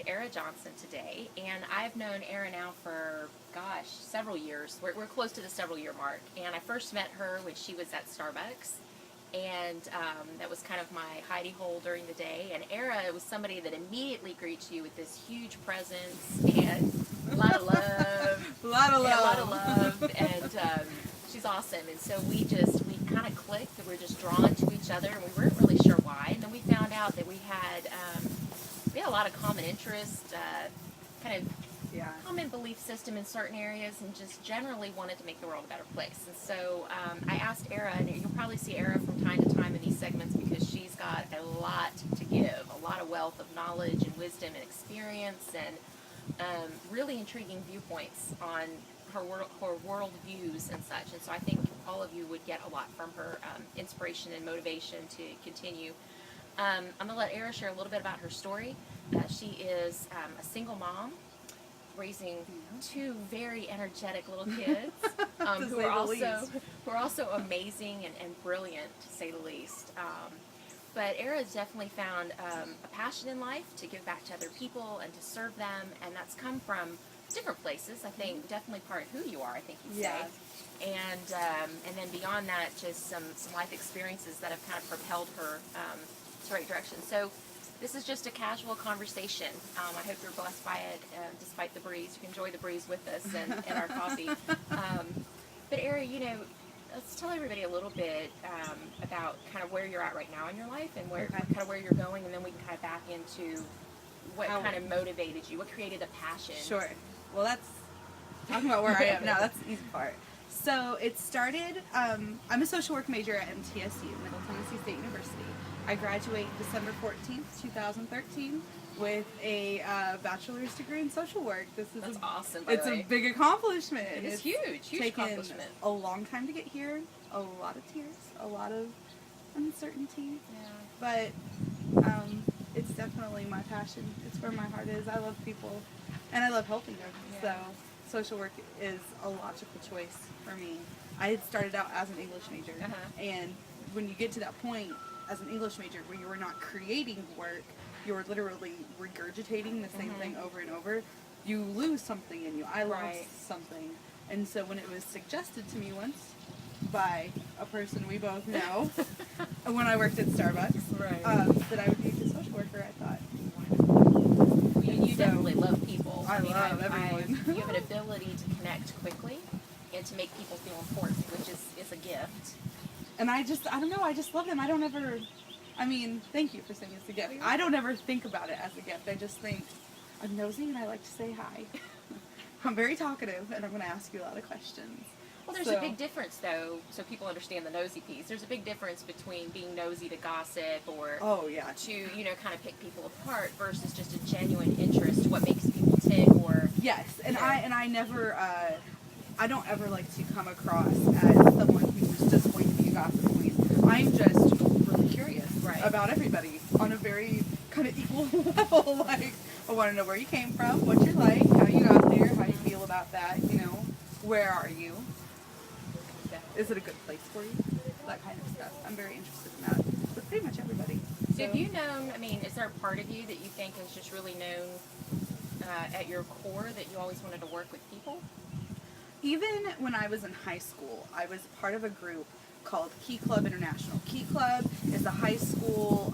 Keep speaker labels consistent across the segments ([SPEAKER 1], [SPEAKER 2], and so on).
[SPEAKER 1] Arah Johnson today, and I've known Arah now for, gosh, several years. We're close to the several year mark, and I first met her when she was at Starbucks, and that was kind of my hidey hole during the day. And Arah was somebody that immediately greets you with this huge presence and a lot of love.
[SPEAKER 2] A lot of love.
[SPEAKER 1] Yeah, a lot of love, and she's awesome. And so we kind of clicked, and we were just drawn to each other, and we weren't really sure why. And then we found out that we had a lot of common interests, kind of common belief system in certain areas, and just generally wanted to make the world a better place. And so I asked Arah, and you'll probably see Arah from time to time in these segments because she's got a lot to give, a lot of wealth of knowledge and wisdom and experience, and really intriguing viewpoints on her world views and such. And so I think all of you would get a lot from her inspiration and motivation to continue. I'm going to let Arah share a little bit about her story. She is a single mom raising two very energetic little kids who are also amazing and brilliant, to say the least. But Arah has definitely found a passion in life to give back to other people and to serve them, and that's come from different places. I think definitely part of who you are, I think you'd say. And then beyond that, just some life experiences that have kind of propelled her to the right direction. So this is just a casual conversation. I hope you're blessed by it, despite the breeze. You can enjoy the breeze with us and our coffee. But Arah, let's tell everybody a little bit about kind of where you're at right now in your life, and kind of where you're going, and then we can kind of back into what kind of motivated you, what created a passion.
[SPEAKER 2] Sure. Well, that's talking about where I am now. That's the easy part. So it started, I'm a social work major at MTSU, Middle Tennessee State University. I graduate December 14th, 2013 with a bachelor's degree in social work.
[SPEAKER 1] That's awesome, by the way.
[SPEAKER 2] It's a big accomplishment.
[SPEAKER 1] It's huge accomplishment.
[SPEAKER 2] Taken a long time to get here, a lot of tears, a lot of uncertainty.
[SPEAKER 1] Yeah.
[SPEAKER 2] But it's definitely my passion. It's where my heart is. I love people, and I love helping them. Yeah. So social work is a logical choice for me. I had started out as an English major, and when you get to that point as an English major where you are not creating work, you're literally regurgitating the same thing over and over, you lose something in you. I lost something. And so when it was suggested to me once by a person we both know, when I worked at Starbucks, that I would be a social worker, I thought,
[SPEAKER 1] you definitely love people.
[SPEAKER 2] I love everyone.
[SPEAKER 1] You have an ability to connect quickly and to make people feel important, which is a gift.
[SPEAKER 2] And I don't know, I just love them. I don't ever, thank you for saying it's a gift. I don't ever think about it as a gift. I just think, I'm nosy and I like to say hi. I'm very talkative and I'm going to ask you a lot of questions.
[SPEAKER 1] Well, there's a big difference, though, so people understand the nosy piece. There's a big difference between being nosy to gossip or to, kind of pick people apart versus just a genuine interest to what makes people tick or...
[SPEAKER 2] Yes, and I never, I don't ever like to come across as someone who's just going to be a gossip queen. I'm just really curious about everybody on a very kind of equal level. Like, I want to know where you came from, what you're like, how you got there, how you feel about that, where are you? Is it a good place for you? That kind of stuff. I'm very interested in that. With pretty much everybody.
[SPEAKER 1] So have you known, is there a part of you that you think is just really known at your core that you always wanted to work with people?
[SPEAKER 2] Even when I was in high school, I was part of a group called Key Club International. Key Club is a high school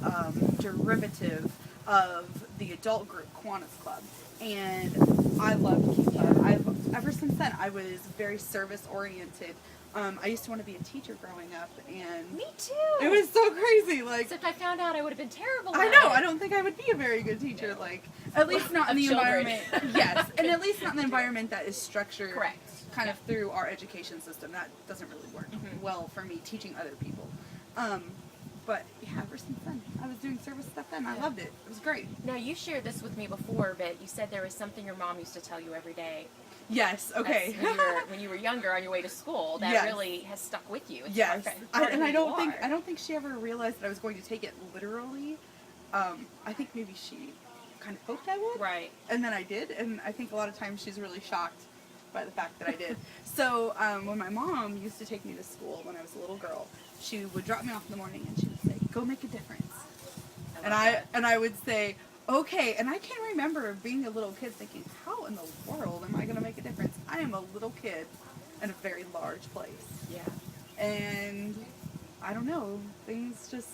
[SPEAKER 2] derivative of the adult group Kiwanis Club. And I loved Key Club. Ever since then, I was very service-oriented. I used to want to be a teacher growing up, and
[SPEAKER 1] me too.
[SPEAKER 2] It was so crazy.
[SPEAKER 1] Except I found out I would have been terrible.
[SPEAKER 2] I know. I don't think I would be a very good teacher.
[SPEAKER 1] No.
[SPEAKER 2] At least not in the environment. Yes, and at least not in the environment that is structured.
[SPEAKER 1] Correct.
[SPEAKER 2] Kind of through our education system. That doesn't really work well for me teaching other people. But ever since then, I was doing service stuff then. I loved it. It was great.
[SPEAKER 1] Now, you shared this with me before, but you said there was something your mom used to tell you every day.
[SPEAKER 2] Yes, okay.
[SPEAKER 1] When you were younger on your way to school, that really has stuck with you. It's
[SPEAKER 2] I don't think she ever realized that I was going to take it literally. I think maybe she kind of hoped I would.
[SPEAKER 1] Right.
[SPEAKER 2] And then I did, and I think a lot of times she's really shocked by the fact that I did. So when my mom used to take me to school when I was a little girl, she would drop me off in the morning and she would say, "Go make a difference." And I would say, Okay, and I can remember being a little kid thinking, how in the world am I going to make a difference? I am a little kid in a very large place.
[SPEAKER 1] Yeah.
[SPEAKER 2] And I don't know, things just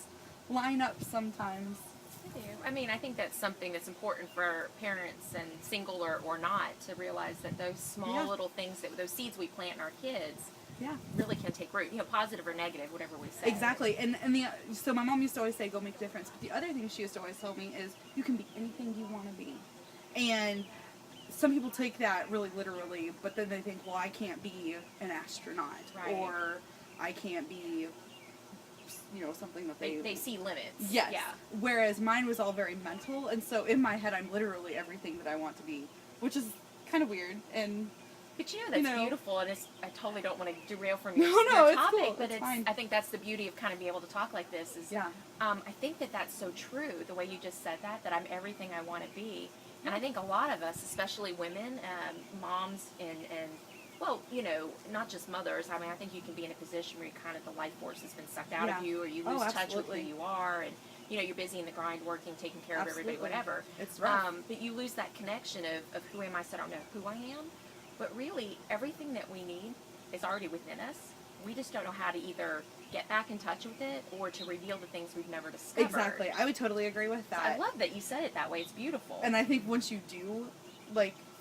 [SPEAKER 2] line up sometimes.
[SPEAKER 1] I do. I mean, I think that's something that's important for parents, and single or not, to realize that those small little things, those seeds we plant in our kids, really can take root. Positive or negative, whatever we say.
[SPEAKER 2] Exactly. So my mom used to always say, go make a difference. But the other thing she used to always tell me is, you can be anything you want to be. And some people take that really literally, but then they think, well, I can't be an astronaut.
[SPEAKER 1] Right.
[SPEAKER 2] Or I can't be, something that
[SPEAKER 1] They see limits.
[SPEAKER 2] Yes.
[SPEAKER 1] Yeah.
[SPEAKER 2] Whereas mine was all very mental. And so in my head, I'm literally everything that I want to be, which is kind of weird. And
[SPEAKER 1] But that's beautiful, and I totally don't want to derail from
[SPEAKER 2] No,
[SPEAKER 1] your
[SPEAKER 2] it's
[SPEAKER 1] topic,
[SPEAKER 2] cool.
[SPEAKER 1] but
[SPEAKER 2] It's fine.
[SPEAKER 1] I think that's the beauty of kind of being able to talk like this. I think that's so true, the way you just said that I'm everything I want to be. And I think a lot of us, especially women, moms, and well, not just mothers. I mean, I think you can be in a position where the life force has been sucked out of you, or you lose touch with who you are, and you're busy in the grind, working, taking care of everybody, whatever.
[SPEAKER 2] It's rough.
[SPEAKER 1] But you lose that connection of who am I, so I don't know who I am. But really, everything that we need is already within us. We just don't know how to either get back in touch with it or to reveal the things we've never discovered.
[SPEAKER 2] Exactly. I would totally agree with that.
[SPEAKER 1] So I love that you said it that way. It's beautiful.
[SPEAKER 2] And I think once you do,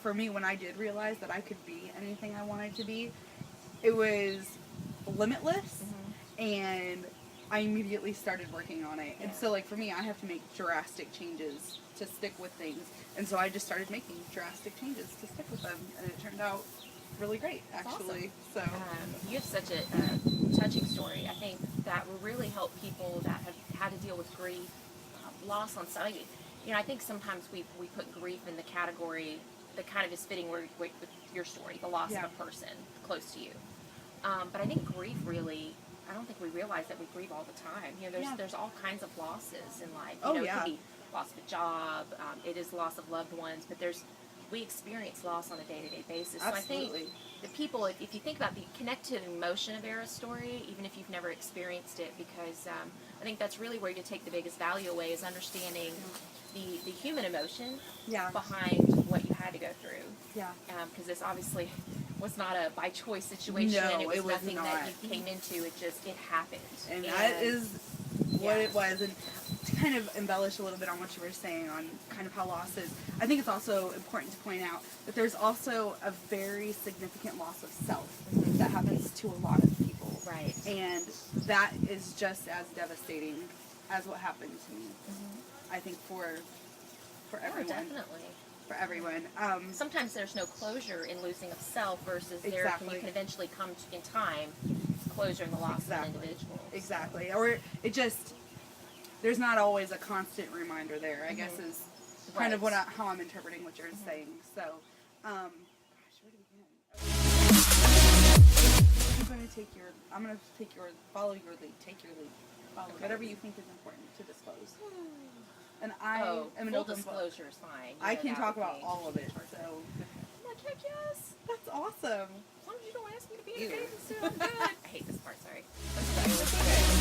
[SPEAKER 2] for me, when I did realize that I could be anything I wanted to be, it was limitless, and I immediately started working on it. And so, for me, I have to make drastic changes to stick with things. And so I just started making drastic changes to stick with them, and it turned out really great, actually.
[SPEAKER 1] Awesome. So you have such a touching story. I think that will really help people that have had to deal with grief, loss on some. I think sometimes we put grief in the category that kind of is fitting with your story, the loss of a person close to you. But I think grief really, I don't think we realize that we grieve all the time. There's all kinds of losses in life. It could be loss of a job, it is loss of loved ones, but we experience loss on a day-to-day basis.
[SPEAKER 2] Absolutely.
[SPEAKER 1] So I think the people, if you think about the connected emotion of Arah's story, even if you've never experienced it, because I think that's really where you take the biggest value away, is understanding the human emotion behind what you had to go through.
[SPEAKER 2] Yeah.
[SPEAKER 1] Because this obviously was not a by choice situation.
[SPEAKER 2] No,
[SPEAKER 1] it was nothing
[SPEAKER 2] not.
[SPEAKER 1] that you came into. It happened.
[SPEAKER 2] And that is what it was. And to kind of embellish a little bit on what you were saying on kind of how loss is, I think it's also important to point out that there's also a very significant loss of self that happens to a lot of people.
[SPEAKER 1] Right.
[SPEAKER 2] And that is just as devastating as what happened to me. I think for everyone.
[SPEAKER 1] Oh, definitely.
[SPEAKER 2] For everyone.
[SPEAKER 1] Sometimes there's no closure in losing of self versus you can eventually come to, in time, closure in the loss of an individual.
[SPEAKER 2] Exactly. Or it just, there's not always a constant reminder there, I guess, is kind of how I'm interpreting what you're saying. So, gosh, where do we begin? I'm going to follow your lead, take your lead. Follow whatever you think is important to disclose. And I am an
[SPEAKER 1] full
[SPEAKER 2] open
[SPEAKER 1] disclosure
[SPEAKER 2] book.
[SPEAKER 1] is fine.
[SPEAKER 2] I can talk about all of it. So
[SPEAKER 1] I'm like, heck yes.
[SPEAKER 2] That's awesome.
[SPEAKER 1] As long as you don't ask me to be in a bathing suit, I'm good. I hate this part, sorry.
[SPEAKER 2] That's okay.